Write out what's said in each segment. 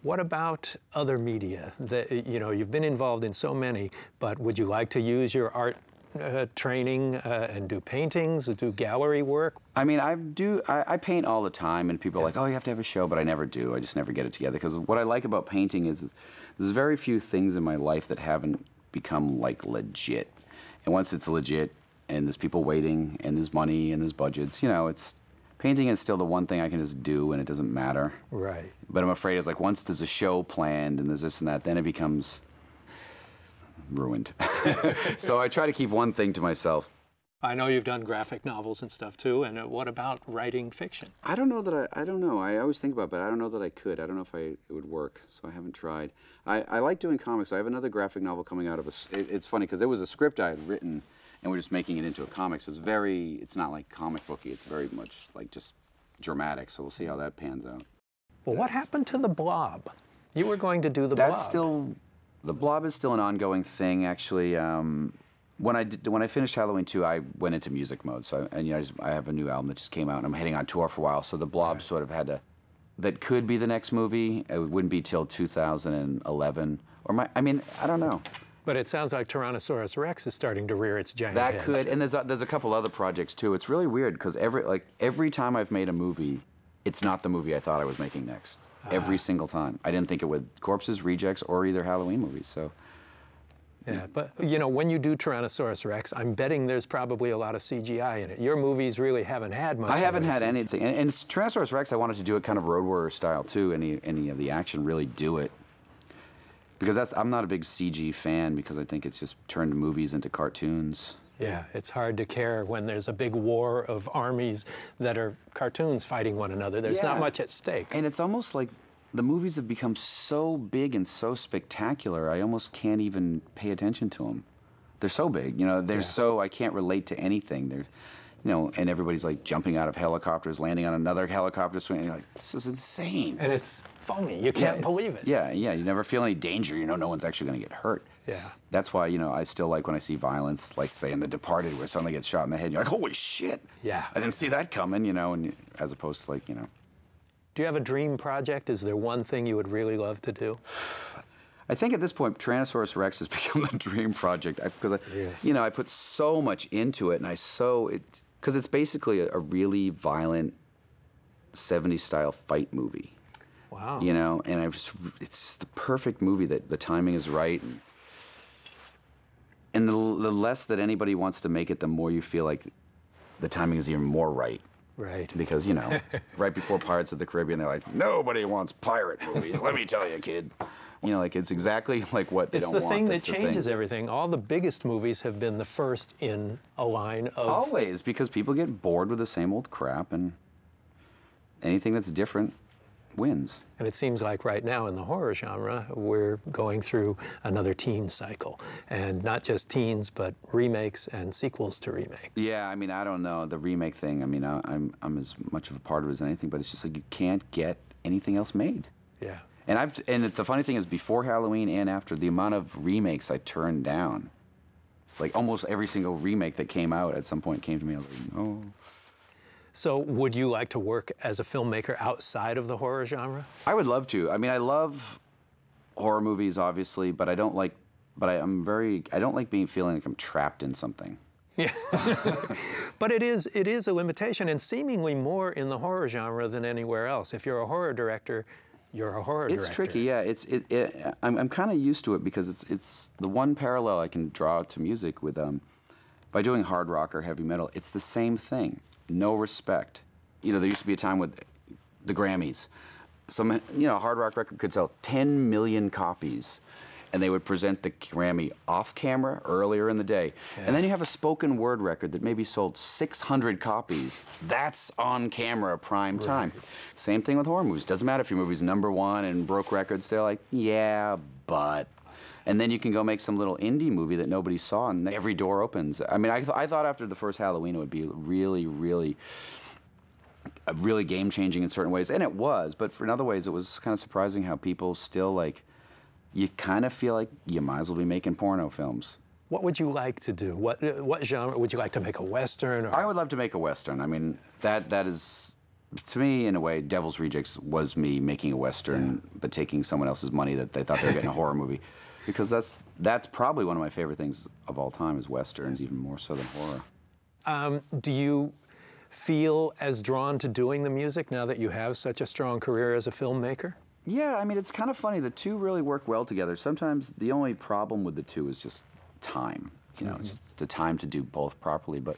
What about other media? You know, you've been involved in so many, but would you like to use your art training and do paintings, do gallery work? I mean, I paint all the time, and people are like, oh, you have to have a show, but I never do. I just never get it together. Because what I like about painting is there's very few things in my life that haven't become, like, legit. And once it's legit, and there's people waiting, and there's money, and there's budgets, you know, painting is still the one thing I can just do, and it doesn't matter. Right. But I'm afraid it's like once there's a show planned, and there's this and that, then it becomes ruined. So I try to keep one thing to myself. I know you've done graphic novels and stuff too, and what about writing fiction? I don't know that I don't know. I always think about it, but I don't know that I could. I don't know if it would work, so I haven't tried. I like doing comics. I have another graphic novel coming out of it's funny, because it was a script I had written, and we're just making it into a comic, so it's not like comic booky, it's very much like just dramatic, so we'll see how that pans out. Well, what happened to the Blob? You were going to do the Blob. The Blob is still an ongoing thing, actually. When I finished Halloween 2, I went into music mode. So, I have a new album that just came out, and I'm heading on tour for a while. So the Blob sort of that could be the next movie. It wouldn't be till 2011, I don't know. But it sounds like Tyrannosaurus Rex is starting to rear its giant head. That could, and there's a couple other projects too. It's really weird because every time I've made a movie, it's not the movie I thought I was making next. Every single time. I didn't think it would Corpses, Rejects, or either Halloween movies. So. Yeah, but you know, when you do Tyrannosaurus Rex, I'm betting there's probably a lot of CGI in it. Your movies really haven't had much. I haven't had anything, and Tyrannosaurus Rex, I wanted to do it kind of Road Warrior style too. Any of the action, really do it, because I'm not a big CG fan, because I think it's just turned movies into cartoons. Yeah, it's hard to care when there's a big war of armies that are cartoons fighting one another. There's not much at stake. And it's almost like the movies have become so big and so spectacular, I almost can't even pay attention to them. They're so big, you know, I can't relate to anything. They're, you know, and everybody's like jumping out of helicopters, landing on another helicopter swing, and you're like, this is insane. And it's phony, you can't believe it. Yeah, you never feel any danger, you know, no one's actually gonna get hurt. Yeah. That's why, you know, I still like when I see violence, like say in The Departed, where someone gets shot in the head, and you're like, holy shit. Yeah. I didn't see that coming, you know, and as opposed to like, you know. Do you have a dream project? Is there one thing you would really love to do? I think at this point, Tyrannosaurus Rex has become the dream project, because you know, I put so much into it, and because it's basically a really violent 70s style fight movie. Wow. You know, and it's the perfect movie that the timing is right, and the less that anybody wants to make it, the more you feel like the timing is even more right. Right. Because, you know, right before Pirates of the Caribbean, they're like, nobody wants pirate movies, let me tell you, kid. You know, like, it's exactly like what they don't want. It's the thing that changes everything. All the biggest movies have been the first in a line of... Always, because people get bored with the same old crap, and anything that's different wins. And it seems like right now in the horror genre, we're going through another teen cycle. And not just teens, but remakes and sequels to remake. Yeah, I mean, I don't know. The remake thing, I mean, I'm as much of a part of it as anything, but it's just like you can't get anything else made. Yeah. And it's the funny thing is, before Halloween and after, the amount of remakes I turned down, like almost every single remake that came out at some point came to me, I was like, no. So would you like to work as a filmmaker outside of the horror genre? I would love to. I mean, I love horror movies, obviously, but I don't like feeling like I'm trapped in something. Yeah. But it is a limitation, and seemingly more in the horror genre than anywhere else. If you're a horror director, you're a horror director. It's tricky, yeah. I'm kind of used to it, because it's the one parallel I can draw to music with by doing hard rock or heavy metal. It's the same thing. No respect. You know, there used to be a time with the Grammys. Some, you know, a hard rock record could sell 10 million copies, and they would present the Grammy off camera earlier in the day. Yeah. And then you have a spoken word record that maybe sold 600 copies. That's on camera prime time. Right. Same thing with horror movies. Doesn't matter if your movie's #1 and broke records. They're like, yeah, but. And then you can go make some little indie movie that nobody saw, and every door opens. I mean, I thought after the first Halloween it would be really, really game-changing in certain ways, and it was. But in other ways, it was kind of surprising how people still, like, you kind of feel like you might as well be making porno films. What would you like to do? What genre? Would you like to make a Western? Or? I would love to make a Western. I mean, that is to me, in a way, Devil's Rejects was me making a Western, but taking someone else's money that they thought they were getting a horror movie. Because that's probably one of my favorite things of all time is Westerns, even more so than horror. Do you feel as drawn to doing the music now that you have such a strong career as a filmmaker? Yeah, I mean, it's kind of funny. The two really work well together. Sometimes the only problem with the two is just time. You know, just the time to do both properly. But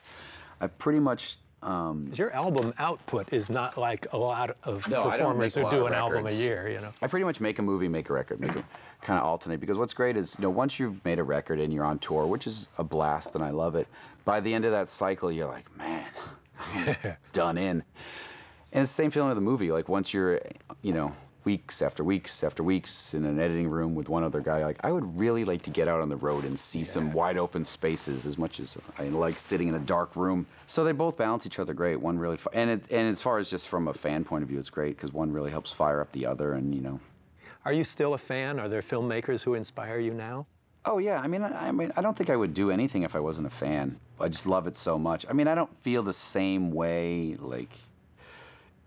I've pretty much... Your album output is not like a lot of performers who do an album a year, you know. I pretty much make a movie, make a record, make it kind of alternate. Because what's great is, you know, once you've made a record and you're on tour, which is a blast and I love it, by the end of that cycle, you're like, man, I'm done in. And it's the same feeling of the movie. Like once you're, you know, weeks after weeks after weeks in an editing room with one other guy, like I would really like to get out on the road and see some wide open spaces as much as I like sitting in a dark room. So they both balance each other great. One really, and as far as just from a fan point of view, it's great because one really helps fire up the other, and you know. Are you still a fan? Are there filmmakers who inspire you now? Oh yeah, I mean, I don't think I would do anything if I wasn't a fan. I just love it so much. I mean, I don't feel the same way like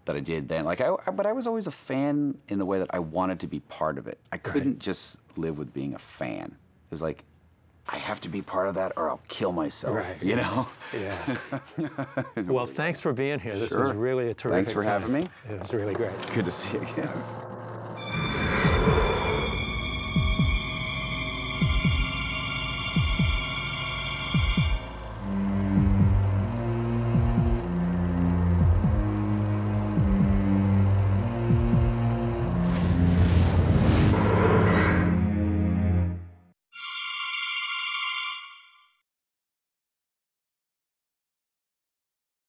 that I did then. Like, but I was always a fan in the way that I wanted to be part of it. I couldn't just live with being a fan. It was like, I have to be part of that or I'll kill myself, you know? Yeah. Well, thanks for being here. This was really a terrific Thanks for time. having me. It was really great. Good to see you again.